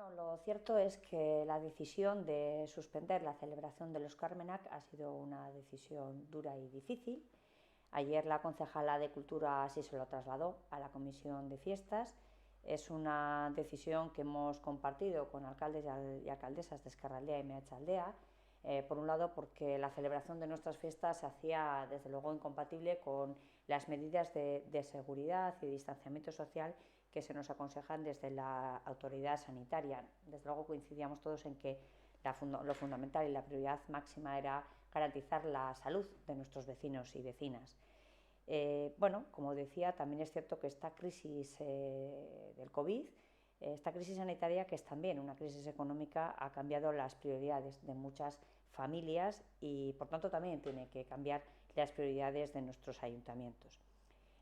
Bueno, lo cierto es que la decisión de suspender la celebración de los Carmenac ha sido una decisión dura y difícil. Ayer la concejala de Cultura así se lo trasladó a la Comisión de Fiestas. Es una decisión que hemos compartido con alcaldes y alcaldesas de Ezkerraldea y Meatzaldea. Por un lado, porque la celebración de nuestras fiestas se hacía, desde luego, incompatible con las medidas de seguridad y de distanciamiento social que se nos aconsejan desde la autoridad sanitaria. Desde luego coincidíamos todos en que lo fundamental y la prioridad máxima era garantizar la salud de nuestros vecinos y vecinas. Bueno, como decía, también es cierto que esta crisis del COVID, esta crisis sanitaria, que es también una crisis económica, ha cambiado las prioridades de muchas familias y, por tanto, también tiene que cambiar las prioridades de nuestros ayuntamientos.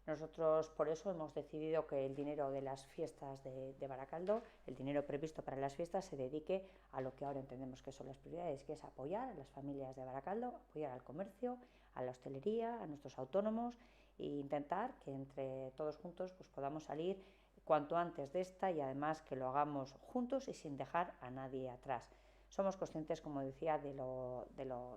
Nosotros por eso hemos decidido que el dinero de las fiestas de Baracaldo, el dinero previsto para las fiestas, se dedique a lo que ahora entendemos que son las prioridades, que es apoyar a las familias de Baracaldo, apoyar al comercio, a la hostelería, a nuestros autónomos e intentar que entre todos juntos pues podamos salir cuanto antes de esta y además que lo hagamos juntos y sin dejar a nadie atrás. Somos conscientes, como decía, de lo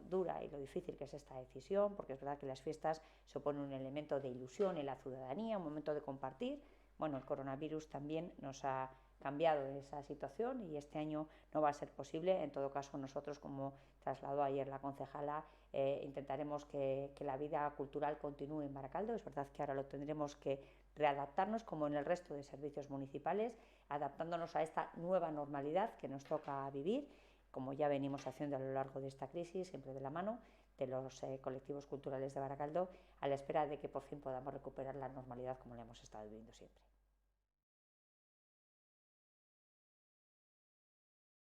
dura y lo difícil que es esta decisión, porque es verdad que las fiestas suponen un elemento de ilusión en la ciudadanía, un momento de compartir. Bueno, el coronavirus también nos ha cambiado esa situación y este año no va a ser posible. En todo caso, nosotros, como trasladó ayer la concejala, intentaremos que la vida cultural continúe en Baracaldo. Es verdad que ahora lo tendremos que readaptarnos, como en el resto de servicios municipales, adaptándonos a esta nueva normalidad que nos toca vivir, como ya venimos haciendo a lo largo de esta crisis, siempre de la mano de los colectivos culturales de Baracaldo, a la espera de que por fin podamos recuperar la normalidad como la hemos estado viviendo siempre.